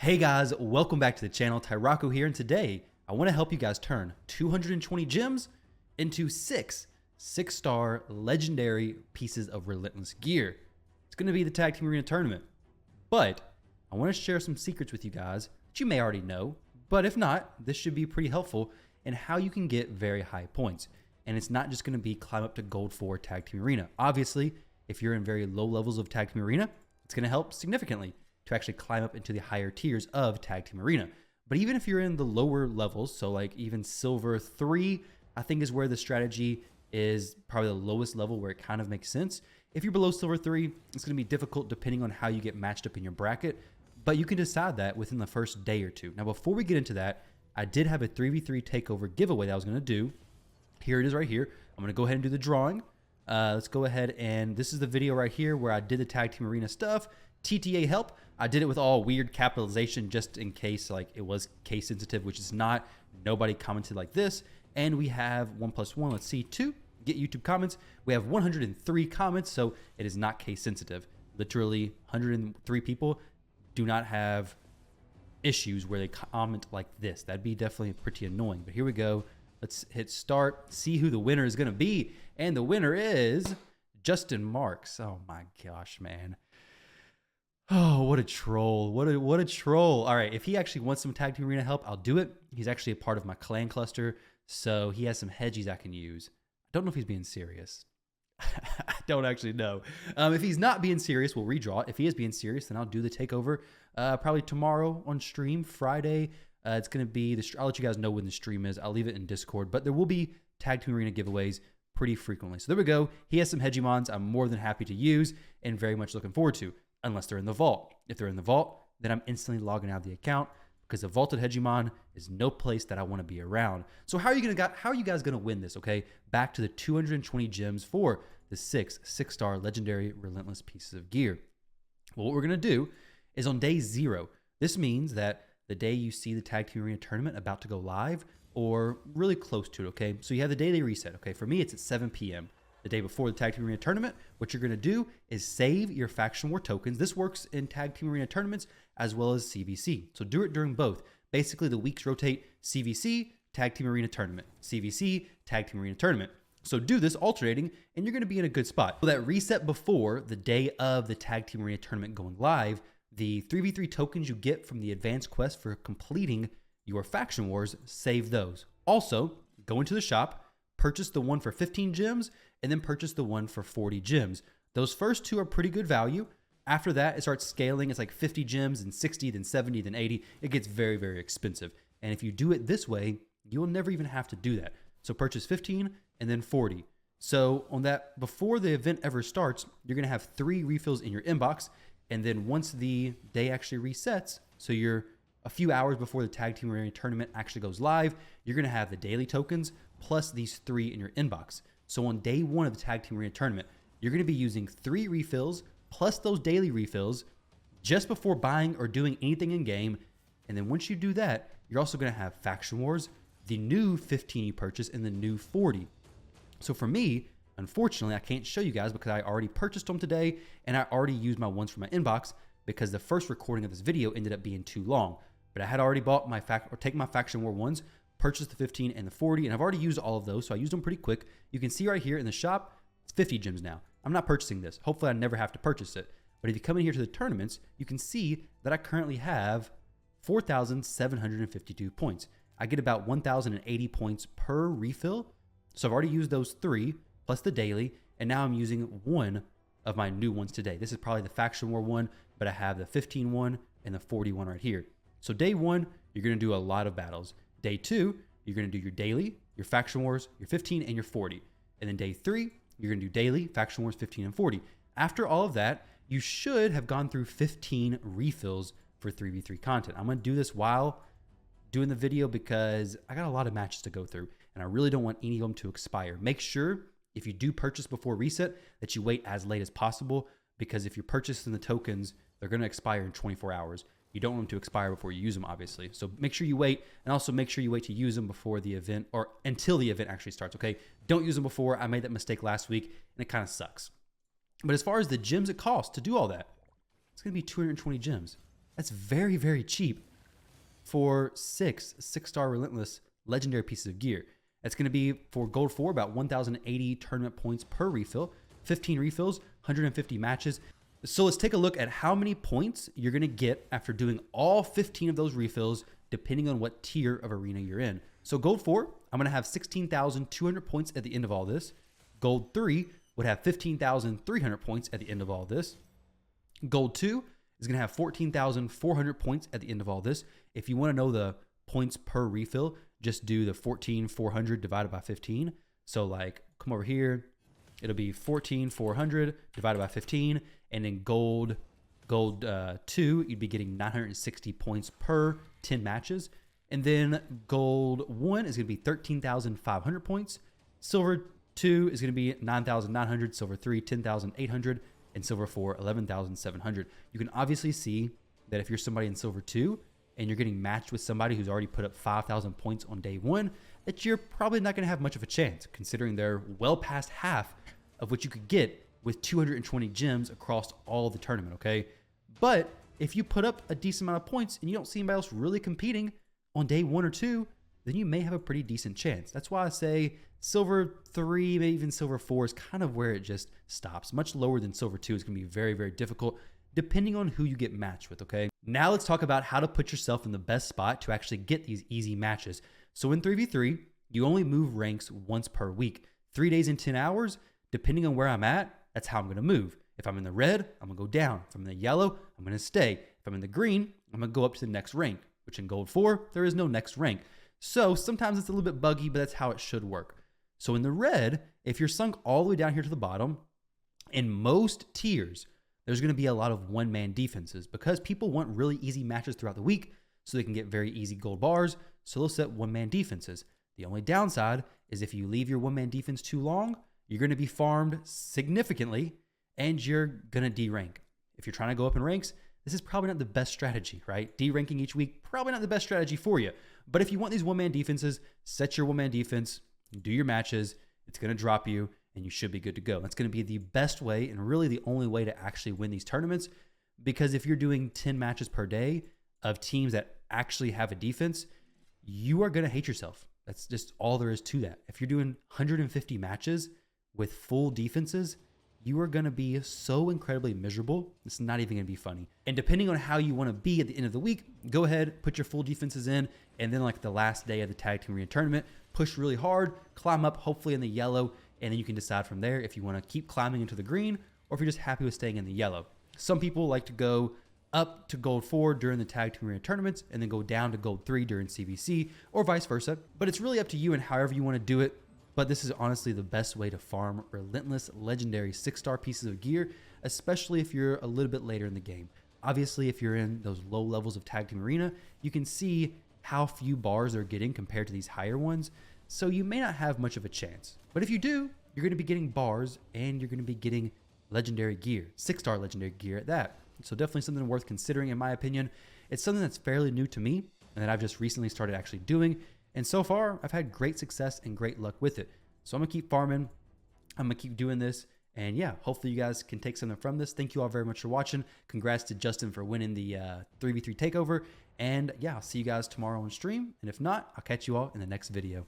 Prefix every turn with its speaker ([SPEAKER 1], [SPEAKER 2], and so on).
[SPEAKER 1] Hey guys, welcome back to the channel. Tyrocco here, and today I want to help you guys turn 220 gems into six-star legendary pieces of Relentless gear. It's going to be the Tag Team Arena tournament, but I want to share some secrets with you guys that you may already know, but if not, this should be pretty helpful in how you can get very high points. And it's not just going to be climb up to Gold 4 Tag Team Arena. Obviously, if you're in very low levels of Tag Team Arena, it's going to help significantly to actually climb up into the higher tiers of Tag Team Arena. But even if you're in the lower levels, so like even Silver 3, I think is where the strategy is probably the lowest level where it kind of makes sense. If you're below Silver 3, it's going to be difficult depending on how you get matched up in your bracket, but you can decide that within the first day or two. Now, before we get into that, I did have a 3v3 takeover giveaway that I was going to do. Here it is right here. I'm going to go ahead and do the drawing. Let's go ahead, and this is the video right here where I did the Tag Team Arena stuff. TTA help. I did it with all weird capitalization just in case like it was case sensitive, which is not. Nobody commented like this. And we have 1+1, let's see, 2. Get YouTube comments. We have 103 comments, so it is not case sensitive. Literally 103 people do not have issues where they comment like this. That'd be definitely pretty annoying. But here we go. Let's hit start, see who the winner is going to be. And the winner is Justin Marks. Oh my gosh, man. Oh, what a troll. What a troll. All right, if he actually wants some Tag Team Arena help, I'll do it. He's actually a part of my clan cluster, so he has some hedgies I can use. I don't know if he's being serious. I don't actually know. If he's not being serious, we'll redraw it. If he is being serious, then I'll do the takeover probably tomorrow on stream, Friday. It's going to be, I'll let you guys know when the stream is. I'll leave it in Discord, but there will be Tag Team Arena giveaways pretty frequently. So there we go. He has some Hegemons I'm more than happy to use and very much looking forward to, unless they're in the vault. If they're in the vault, then I'm instantly logging out of the account because the vaulted Hegemon is no place that I want to be around. So how are you guys going to win this, okay? Back to the 220 gems for the six-star legendary Relentless pieces of gear. Well, what we're going to do is on day 0, this means that the day you see the Tag Team Arena tournament about to go live or really close to it, okay? So you have the daily reset, okay? For me, it's at 7 p.m. The day before the Tag Team Arena tournament. What you're going to do is save your Faction War tokens. This works in Tag Team Arena tournaments as well as CVC. So do it during both. Basically, the weeks rotate CVC, Tag Team Arena tournament, CVC, Tag Team Arena tournament. So do this alternating, and you're going to be in a good spot. So that reset before the day of the Tag Team Arena tournament going live, the 3v3 tokens you get from the advanced quest for completing your Faction Wars, save those. Also, go into the shop, purchase the one for 15 gems, and then purchase the one for 40 gems. Those first two are pretty good value. After that, it starts scaling. It's like 50 gems, and 60, then 70, then 80. It gets very, very expensive. And if you do it this way, you will never even have to do that. So purchase 15 and then 40. So on that, before the event ever starts, you're going to have 3 refills in your inbox. And then once the day actually resets, so you're a few hours before the Tag Team Arena tournament actually goes live, you're going to have the daily tokens plus these 3 in your inbox. So on day 1 of the Tag Team Arena tournament, you're going to be using 3 refills plus those daily refills just before buying or doing anything in game. And then once you do that, you're also going to have Faction Wars, the new 15 you purchase, and the new 40. So for me, unfortunately, I can't show you guys because I already purchased them today and I already used my ones from my inbox because the first recording of this video ended up being too long. But I had already bought my taken my Faction War ones, purchased the 15 and the 40, and I've already used all of those, so I used them pretty quick. You can see right here in the shop, it's 50 gems now. I'm not purchasing this. Hopefully I never have to purchase it. But if you come in here to the tournaments, you can see that I currently have 4,752 points. I get about 1,080 points per refill. So I've already used those 3 plus the daily, and now I'm using one of my new ones today. This is probably the Faction War one, but I have the 15 one and the 40 one right here. So day 1, you're going to do a lot of battles. Day 2, you're going to do your daily, your Faction Wars, your 15, and your 40. And then day 3, you're going to do daily, Faction Wars, 15, and 40. After all of that, you should have gone through 15 refills for 3v3 content. I'm going to do this while doing the video because I got a lot of matches to go through, and I really don't want any of them to expire. Make sure if you do purchase before reset that you wait as late as possible, because if you're purchasing the tokens, they're going to expire in 24 hours. You don't want them to expire before you use them, obviously. So make sure you wait, and also make sure you wait to use them before the event or until the event actually starts, okay? Don't use them before. I made that mistake last week, and it kind of sucks. But as far as the gems it costs to do all that, it's going to be 220 gems. That's very, very cheap for six-star Relentless legendary pieces of gear. That's going to be for gold 4, about 1,080 tournament points per refill, 15 refills, 150 matches. So let's take a look at how many points you're going to get after doing all 15 of those refills, depending on what tier of arena you're in. So gold 4, I'm going to have 16,200 points at the end of all this. Gold 3 would have 15,300 points at the end of all this. Gold 2 is going to have 14,400 points at the end of all this. If you want to know the points per refill, just do the 14,400 divided by 15. So like, come over here, it'll be 14,400 divided by 15. And then gold 2, you'd be getting 960 points per 10 matches. And then gold 1 is going to be 13,500 points. Silver 2 is going to be 9,900. Silver 3, 10,800. And silver 4, 11,700. You can obviously see that if you're somebody in silver 2 and you're getting matched with somebody who's already put up 5,000 points on day 1, that you're probably not going to have much of a chance, considering they're well past half of what you could get with 220 gems across all the tournament, okay? But if you put up a decent amount of points and you don't see anybody else really competing on day 1 or 2, then you may have a pretty decent chance. That's why I say silver 3, maybe even silver 4 is kind of where it just stops. Much lower than silver 2 is going to be very, very difficult, depending on who you get matched with, okay? Now let's talk about how to put yourself in the best spot to actually get these easy matches. So in 3v3, you only move ranks once per week. 3 days and 10 hours, depending on where I'm at, that's how I'm going to move. If I'm in the red, I'm going to go down. If I'm in the yellow, I'm going to stay. If I'm in the green, I'm going to go up to the next rank, which in gold 4, there is no next rank. So sometimes it's a little bit buggy, but that's how it should work. So in the red, if you're sunk all the way down here to the bottom, in most tiers, there's going to be a lot of one-man defenses because people want really easy matches throughout the week so they can get very easy gold bars. So they'll set one-man defenses. The only downside is if you leave your one-man defense too long, you're going to be farmed significantly and you're going to D-rank. If you're trying to go up in ranks, this is probably not the best strategy, right? D-ranking each week, probably not the best strategy for you. But if you want these one-man defenses, set your one-man defense, do your matches, it's going to drop you, and you should be good to go. That's going to be the best way and really the only way to actually win these tournaments, because if you're doing 10 matches per day of teams that actually have a defense, you are going to hate yourself. That's just all there is to that. If you're doing 150 matches with full defenses, you are going to be so incredibly miserable. It's not even going to be funny. And depending on how you want to be at the end of the week, go ahead, put your full defenses in, and then like the last day of the tag team arena tournament, push really hard, climb up, hopefully in the yellow, and then you can decide from there if you want to keep climbing into the green or if you're just happy with staying in the yellow. Some people like to go up to gold 4 during the tag team arena tournaments and then go down to gold 3 during CVC or vice versa. But it's really up to you and however you want to do it. But this is honestly the best way to farm Relentless legendary 6-star pieces of gear, especially if you're a little bit later in the game. Obviously, if you're in those low levels of tag team arena, you can see how few bars they're getting compared to these higher ones. So you may not have much of a chance. But if you do, you're going to be getting bars and you're going to be getting legendary gear, 6-star legendary gear at that. So definitely something worth considering in my opinion. It's something that's fairly new to me and that I've just recently started actually doing. And so far, I've had great success and great luck with it. So I'm going to keep farming. I'm going to keep doing this. And yeah, hopefully you guys can take something from this. Thank you all very much for watching. Congrats to Justin for winning the 3v3 takeover. And yeah, I'll see you guys tomorrow on stream. And if not, I'll catch you all in the next video.